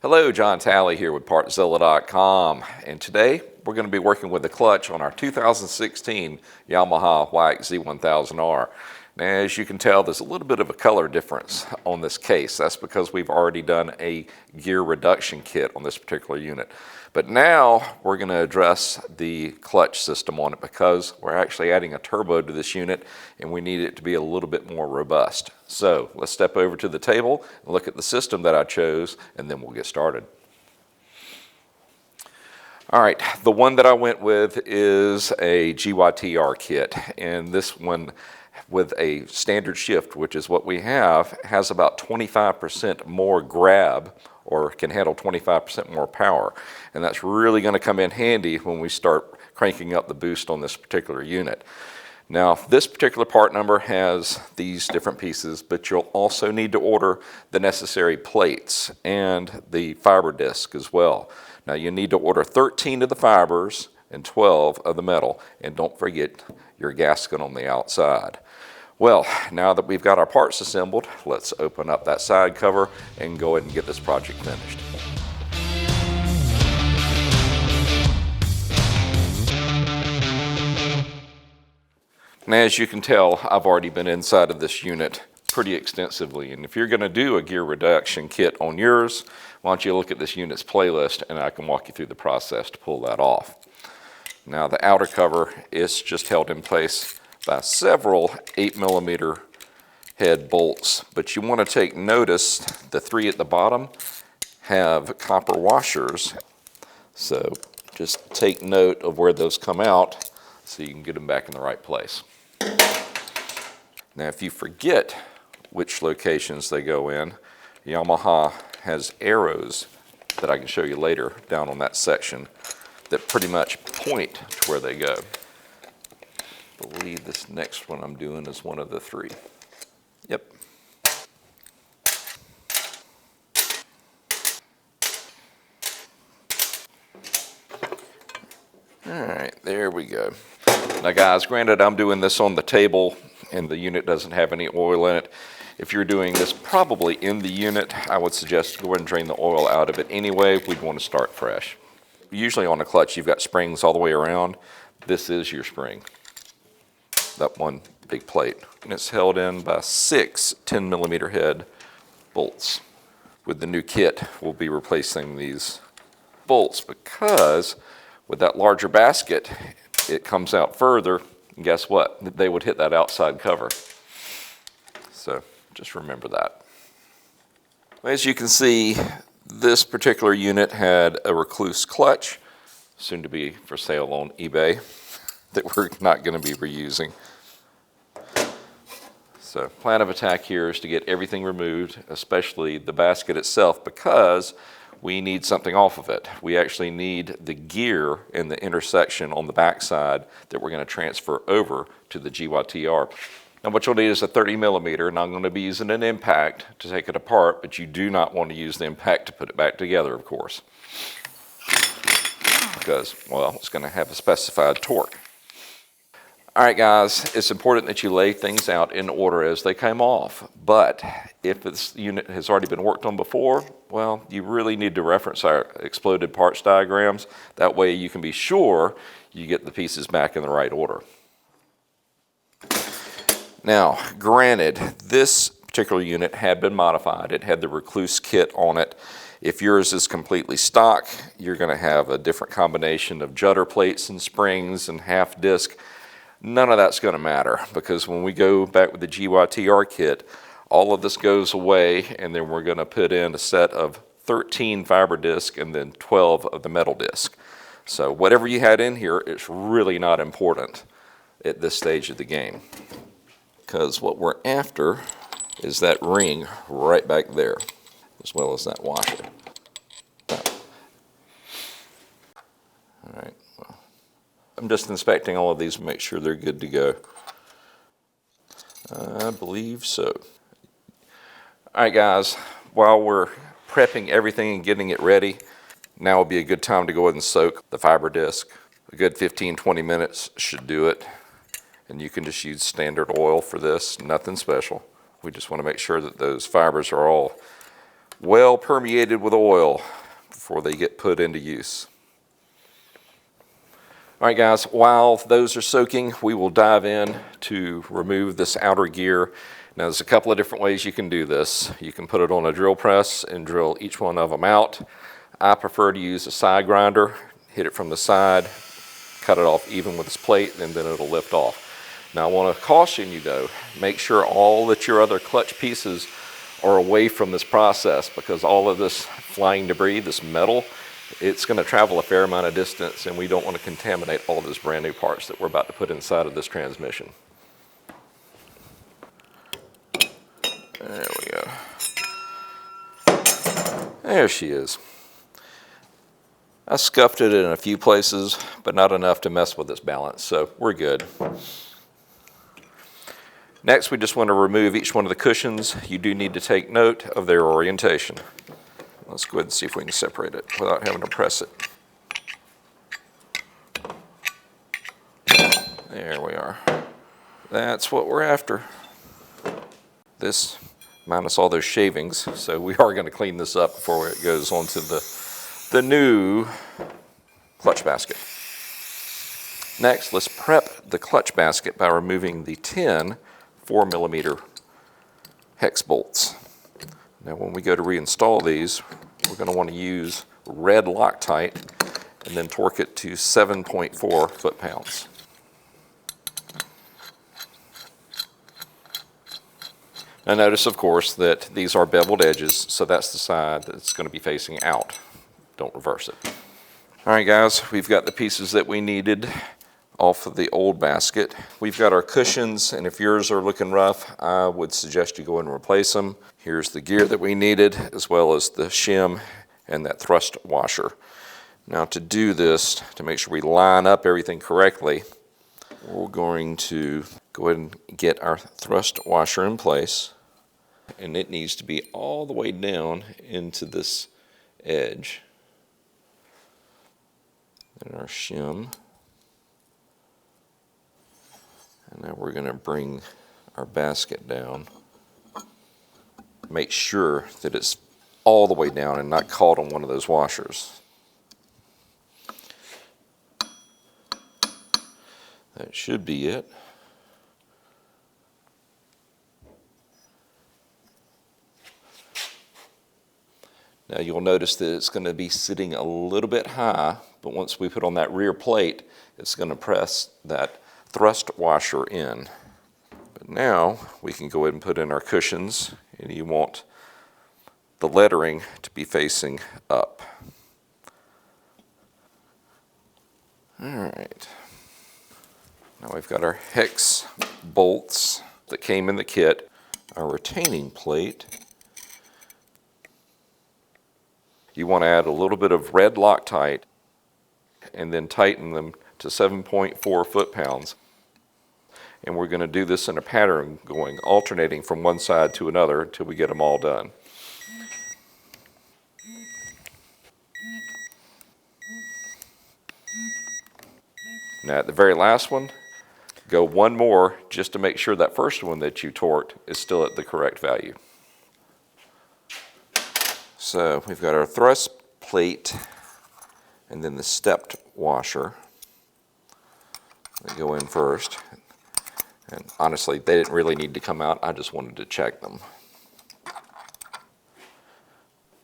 Hello, John Talley here with Partzilla.com, and today we're going to be working with the clutch on our 2016 Yamaha YXZ1000R. Now, as you can tell, there's a little bit of a color difference on this case. That's because we've already done a gear reduction kit on this particular unit. But now we're going to address the clutch system on it because we're actually adding a turbo to this unit and we need it to be a little bit more robust. So let's step over to the table and look at the system that I chose, and then we'll get started. All right, the one that I went with is a GYTR kit, and this one with a standard shift, which is what we have, has about 25% more grab, or can handle 25% more power. And that's really going to come in handy when we start cranking up the boost on this particular unit. Now, this particular part number has these different pieces, but you'll also need to order the necessary plates and the fiber disc as well. Now, you need to order 13 of the fibers and 12 of the metal, and don't forget your gasket on the outside. Well, now that we've got our parts assembled, let's open up that side cover and go ahead and get this project finished. And as you can tell, I've already been inside of this unit pretty extensively. And if you're going to do a gear reduction kit on yours, why don't you look at this unit's playlist and I can walk you through the process to pull that off. Now, the outer cover is just held in place by several 8mm head bolts, but you want to take notice the three at the bottom have copper washers, so just take note of where those come out so you can get them back in the right place. Now, if you forget which locations they go in, Yamaha has arrows that I can show you later down on that section that pretty much point to where they go. I believe this next one I'm doing is one of the three. Yep. All right, there we go. Now guys, granted I'm doing this on the table and the unit doesn't have any oil in it. If you're doing this probably in the unit, I would suggest go ahead and drain the oil out of it anyway. We'd want to start fresh. Usually on a clutch you've got springs all the way around. This is your spring. That one big plate, and it's held in by 6 10mm head bolts. With the new kit, we'll be replacing these bolts because with that larger basket, it comes out further, and guess what? They would hit that outside cover. So just remember that. As you can see, this particular unit had a Rekluse clutch, soon to be for sale on eBay, that we're not going to be reusing. So plan of attack here is to get everything removed, especially the basket itself, because we need something off of it. We actually need the gear in the intersection on the backside that we're going to transfer over to the GYTR. Now what you'll need is a 30mm, and I'm going to be using an impact to take it apart, but you do not want to use the impact to put it back together, of course, because, well, it's going to have a specified torque. All right, guys, it's important that you lay things out in order as they came off. But if this unit has already been worked on before, well, you really need to reference our exploded parts diagrams. That way you can be sure you get the pieces back in the right order. Now, granted, this particular unit had been modified. It had the Rekluse kit on it. If yours is completely stock, you're going to have a different combination of judder plates and springs and half disc. None of that's going to matter because when we go back with the GYTR kit, all of this goes away, and then we're going to put in a set of 13 fiber disc and then 12 of the metal disc. So whatever you had in here, it's really not important at this stage of the game, because what we're after is that ring right back there, as well as that washer. All right. I'm just inspecting all of these to make sure they're good to go. I believe so. All right, guys, while we're prepping everything and getting it ready, now would be a good time to go ahead and soak the fiber disc. A good 15-20 minutes should do it. And you can just use standard oil for this, nothing special. We just want to make sure that those fibers are all well permeated with oil before they get put into use. All right, guys, while those are soaking, we will dive in to remove this outer gear. Now, there's a couple of different ways you can do this. You can put it on a drill press and drill each one of them out. I prefer to use a side grinder, hit it from the side, cut it off even with this plate, and then it'll lift off. Now, I want to caution you, though, make sure all that your other clutch pieces are away from this process, because all of this flying debris, this metal, it's going to travel a fair amount of distance, and we don't want to contaminate all those brand new parts that we're about to put inside of this transmission. There we go. There she is. I scuffed it in a few places, but not enough to mess with this balance, so we're good. Next, we just want to remove each one of the cushions. You do need to take note of their orientation. Let's go ahead and see if we can separate it without having to press it. There we are. That's what we're after. This minus all those shavings, so we are going to clean this up before it goes onto the new clutch basket. Next, let's prep the clutch basket by removing the 10 4mm hex bolts. Now, when we go to reinstall these, we're going to want to use red Loctite and then torque it to 7.4 foot-pounds. Now, notice, of course, that these are beveled edges, so that's the side that's going to be facing out. Don't reverse it. All right, guys, we've got the pieces that we needed off of the old basket. We've got our cushions, and if yours are looking rough, I would suggest you go and replace them. Here's the gear that we needed, as well as the shim and that thrust washer. Now, to do this, to make sure we line up everything correctly, we're going to go ahead and get our thrust washer in place, and it needs to be all the way down into this edge. And our shim. And now we're going to bring our basket down. Make sure that it's all the way down and not caught on one of those washers. That should be it. Now you'll notice that it's going to be sitting a little bit high, but once we put on that rear plate, it's going to press that thrust washer in. But now we can go ahead and put in our cushions, and you want the lettering to be facing up. All right. Now we've got our hex bolts that came in the kit, our retaining plate. You want to add a little bit of red Loctite and then tighten them to 7.4 foot-pounds. And we're going to do this in a pattern, going alternating from one side to another until we get them all done. Now at the very last one, go one more just to make sure that first one that you torqued is still at the correct value. So we've got our thrust plate and then the stepped washer. They go in first. And honestly, they didn't really need to come out. I just wanted to check them.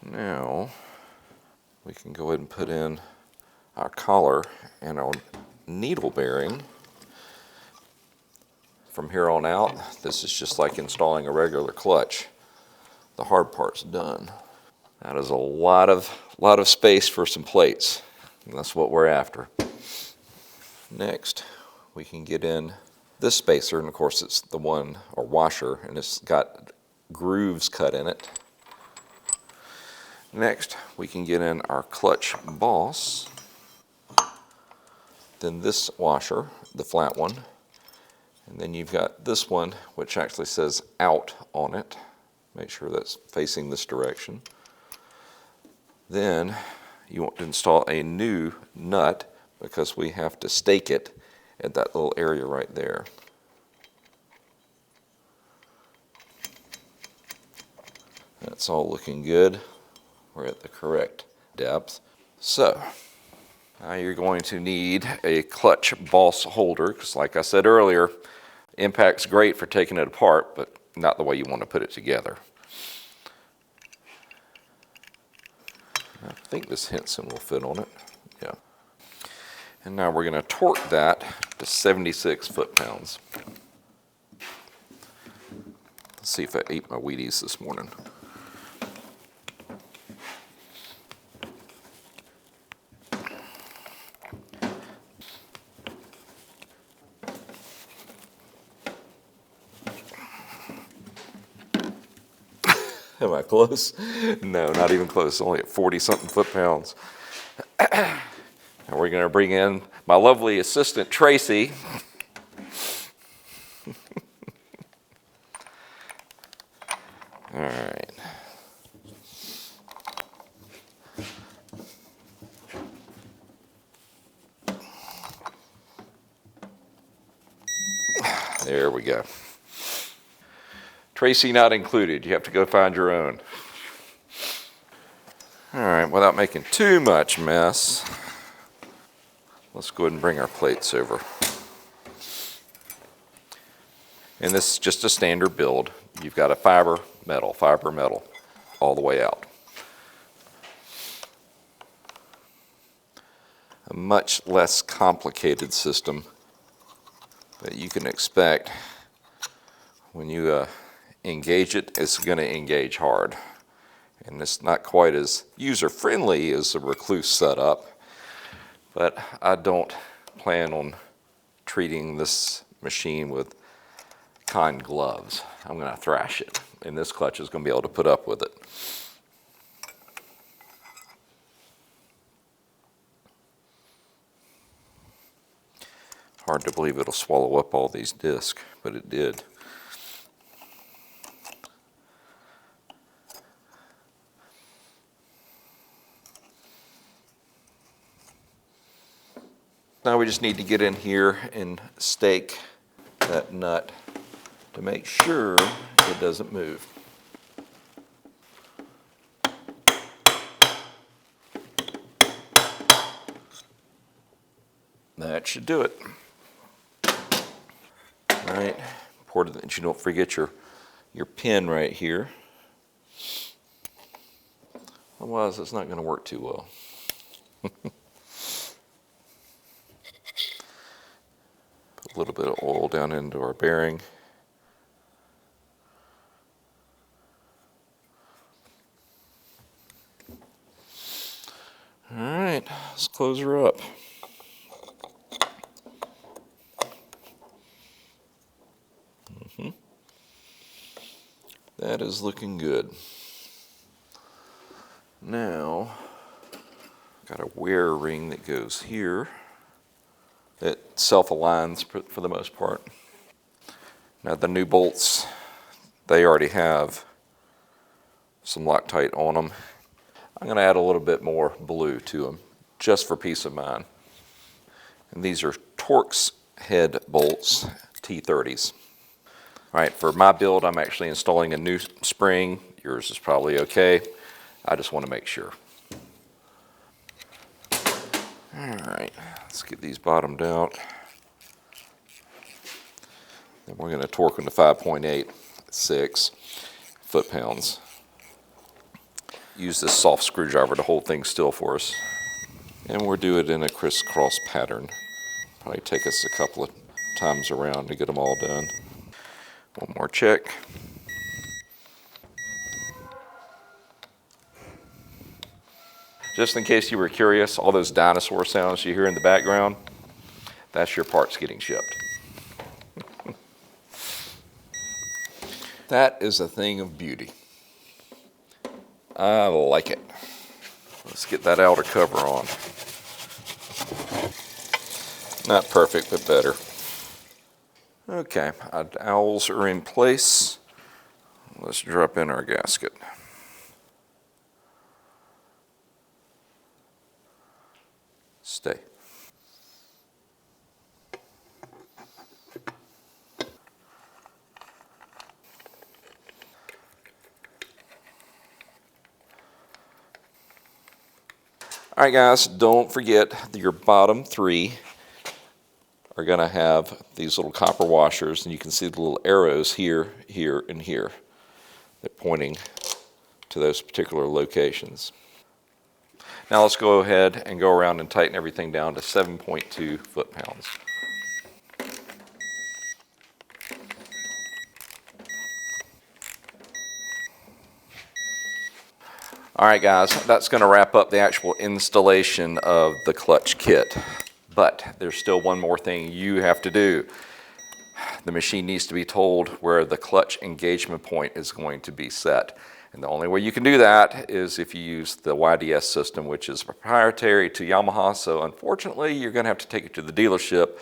Now, we can go ahead and put in our collar and our needle bearing. From here on out, this is just like installing a regular clutch. The hard part's done. That is a lot of space for some plates, and that's what we're after. Next, we can get in this spacer, and of course it's the one, or washer, and it's got grooves cut in it. Next, we can get in our clutch boss, then this washer, the flat one, and then you've got this one, which actually says out on it. Make sure that's facing this direction. Then you want to install a new nut because we have to stake it at that little area right there. That's all looking good. We're at the correct depth. So now you're going to need a clutch boss holder, because like I said earlier, impact's great for taking it apart, but not the way you want to put it together. I think this Henson will fit on it. Yeah. And now we're going to torque that to 76 foot-pounds. Let's see if I ate my Wheaties this morning. Am I close? No, not even close. Only at 40-something foot-pounds. And we're going to bring in my lovely assistant, Tracy. All right. There we go. Tracy not included. You have to go find your own. All right, without making too much mess, let's go ahead and bring our plates over. And this is just a standard build. You've got a fiber metal, all the way out. A much less complicated system that you can expect. When you engage it, it's going to engage hard. And it's not quite as user-friendly as the Rekluse setup, but I don't plan on treating this machine with kind gloves. I'm going to thrash it, and this clutch is going to be able to put up with it. Hard to believe it'll swallow up all these discs, but it did. Now we just need to get in here and stake that nut to make sure it doesn't move. That should do it. All right, important that you don't forget your pin right here. Otherwise, it's not going to work too well. Put a little bit of oil down into our bearing. All right, let's close her up. That is looking good. Now, got a wear ring that goes here. It self-aligns for the most part. Now the new bolts, they already have some Loctite on them. I'm going to add a little bit more blue to them, just for peace of mind. And these are Torx head bolts, T30s. All right, for my build, I'm actually installing a new spring. Yours is probably okay. I just want to make sure. All right, let's get these bottomed out. Then we're going to torque them to 5.86 foot-pounds. Use this soft screwdriver to hold things still for us. And we'll do it in a crisscross pattern. Probably take us a couple of times around to get them all done. One more check. Just in case you were curious, all those dinosaur sounds you hear in the background, that's your parts getting shipped. That is a thing of beauty. I like it. Let's get that outer cover on. Not perfect, but better. Okay, our dowels are in place. Let's drop in our gasket. Stay. All right, guys, don't forget that your bottom three are going to have these little copper washers, and you can see the little arrows here, here, and here. They're pointing to those particular locations. Now let's go ahead and go around and tighten everything down to 7.2 foot-pounds. All right, guys, that's going to wrap up the actual installation of the clutch kit. But there's still one more thing you have to do. The machine needs to be told where the clutch engagement point is going to be set. And the only way you can do that is if you use the YDS system, which is proprietary to Yamaha. So unfortunately, you're going to have to take it to the dealership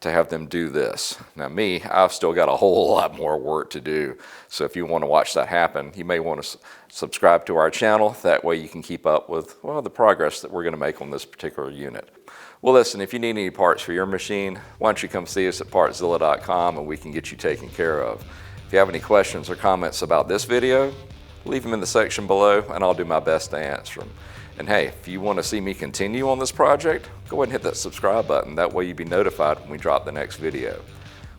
to have them do this. Now me, I've still got a whole lot more work to do. So if you want to watch that happen, you may want to subscribe to our channel. That way you can keep up with, well, the progress that we're going to make on this particular unit. Well, listen, if you need any parts for your machine, why don't you come see us at Partzilla.com and we can get you taken care of. If you have any questions or comments about this video, leave them in the section below and I'll do my best to answer them. And hey, if you want to see me continue on this project, go ahead and hit that subscribe button. That way you'll be notified when we drop the next video.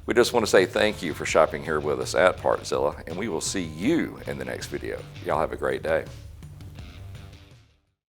We just want to say thank you for shopping here with us at Partzilla, and we will see you in the next video. Y'all have a great day.